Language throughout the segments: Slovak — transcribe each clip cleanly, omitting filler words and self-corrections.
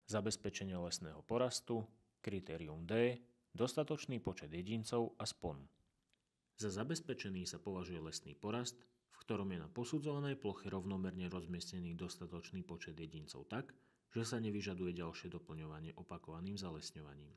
Zabezpečenie lesného porastu, kritérium D, dostatočný počet jedincov a spon. Za zabezpečený sa považuje lesný porast, v ktorom je na posudzovanej ploche rovnomerne rozmiestnený dostatočný počet jedincov tak, že sa nevyžaduje ďalšie doplňovanie opakovaným zalesňovaním.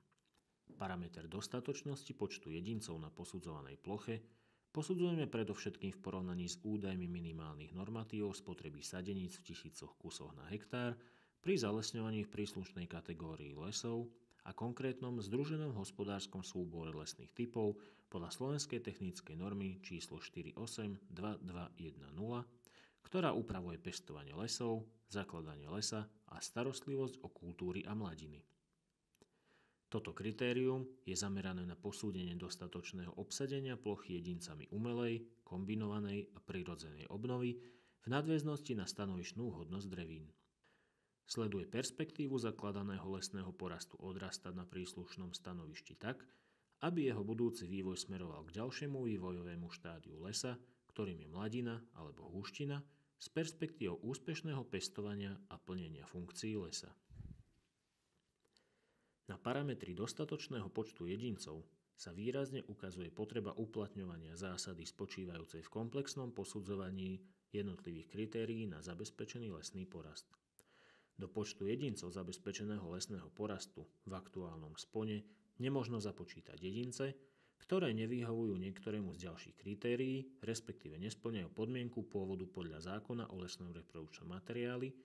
Parameter dostatočnosti počtu jedincov na posudzovanej ploche posudzujeme predovšetkým v porovnaní s údajmi minimálnych normatívov spotreby sadeníc v tisícoch kusoch na hektár pri zalesňovaní v príslušnej kategórii lesov a konkrétnom združenom hospodárskom súbore lesných typov podľa Slovenskej technickej normy číslo 482210, ktorá upravuje pestovanie lesov, zakladanie lesa a starostlivosť o kultúry a mladiny. Toto kritérium je zamerané na posúdenie dostatočného obsadenia plochy jedincami umelej, kombinovanej a prirodzenej obnovy v nadväznosti na stanovištnú vhodnosť drevín. Sleduje perspektívu zakladaného lesného porastu odrastať na príslušnom stanovišti tak, aby jeho budúci vývoj smeroval k ďalšiemu vývojovému štádiu lesa, ktorým je mladina alebo húština, s perspektívou úspešného pestovania a plnenia funkcií lesa. Na parametri dostatočného počtu jedincov sa výrazne ukazuje potreba uplatňovania zásady spočívajúcej v komplexnom posudzovaní jednotlivých kritérií na zabezpečený lesný porast. Do počtu jedincov zabezpečeného lesného porastu v aktuálnom spone nemožno započítať jedince, ktoré nevyhovujú niektorému z ďalších kritérií, respektíve nespĺňajú podmienku pôvodu podľa zákona o lesnom reprodukčnom materiáli,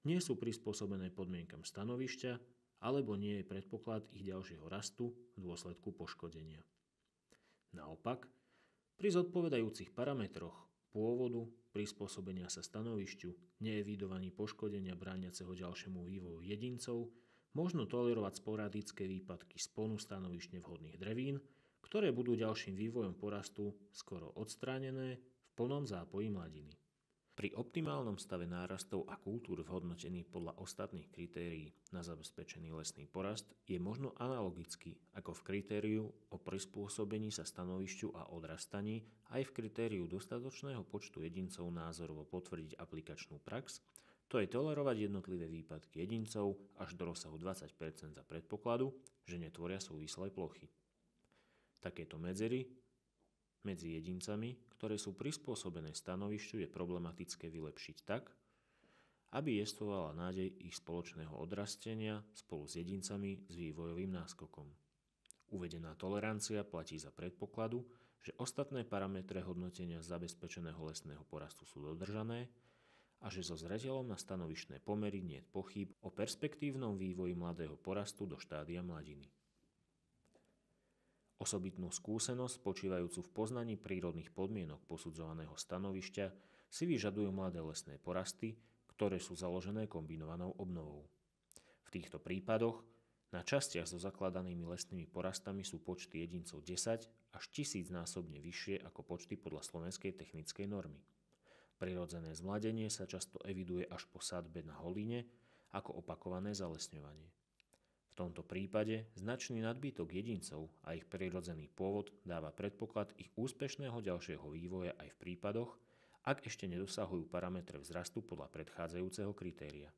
nie sú prispôsobené podmienkam stanovišťa alebo nie je predpoklad ich ďalšieho rastu v dôsledku poškodenia. Naopak, pri zodpovedajúcich parametroch pôvodu, prispôsobenia sa stanovišťu, neevidovaní poškodenia brániaceho ďalšiemu vývoju jedincov, možno tolerovať sporadické výpadky sponu stanovišť nevhodných drevín, ktoré budú ďalším vývojom porastu skoro odstránené v plnom zápoji mladiny. Pri optimálnom stave nárastov a kultúr zhodnotených podľa ostatných kritérií na zabezpečený lesný porast je možno analogicky ako v kritériu o prispôsobení sa stanovišťu a odrastaní aj v kritériu dostatočného počtu jedincov názorovo potvrdiť aplikačnú prax, to je tolerovať jednotlivé výpadky jedincov až do rozsahu 20% za predpokladu, že netvoria súvislé plochy. Takéto medzery medzi jedincami, ktoré sú prispôsobené stanovišťu, je problematické vylepšiť tak, aby jestvovala nádej ich spoločného odrastenia spolu s jedincami s vývojovým náskokom. Uvedená tolerancia platí za predpokladu, že ostatné parametre hodnotenia zabezpečeného lesného porastu sú dodržané a že so zreteľom na stanovištné pomery nie je pochýb o perspektívnom vývoji mladého porastu do štádia mladiny. Osobitnú skúsenosť spočívajúcu v poznaní prírodných podmienok posudzovaného stanovišťa si vyžadujú mladé lesné porasty, ktoré sú založené kombinovanou obnovou. V týchto prípadoch na častiach so zakladanými lesnými porastami sú počty jedincov 10 až 1000 násobne vyššie ako počty podľa Slovenskej technickej normy. Prirodzené zmladenie sa často eviduje až po sadbe na holine ako opakované zalesňovanie. V tomto prípade značný nadbytok jedincov a ich prirodzený pôvod dáva predpoklad ich úspešného ďalšieho vývoja aj v prípadoch, ak ešte nedosahujú parametre vzrastu podľa predchádzajúceho kritéria.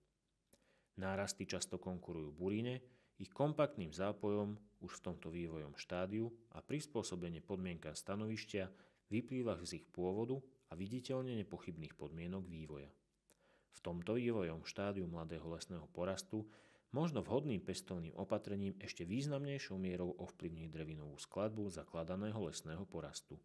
Nárasty často konkurujú burine, ich kompaktným zápojom už v tomto vývojom štádiu a prispôsobenie podmienkam stanovišťa vyplýva z ich pôvodu a viditeľne nepochybných podmienok vývoja. V tomto vývojom štádiu mladého lesného porastu možno vhodným pestovným opatrením ešte významnejšou mierou ovplyvniť drevinovú skladbu zakladaného lesného porastu.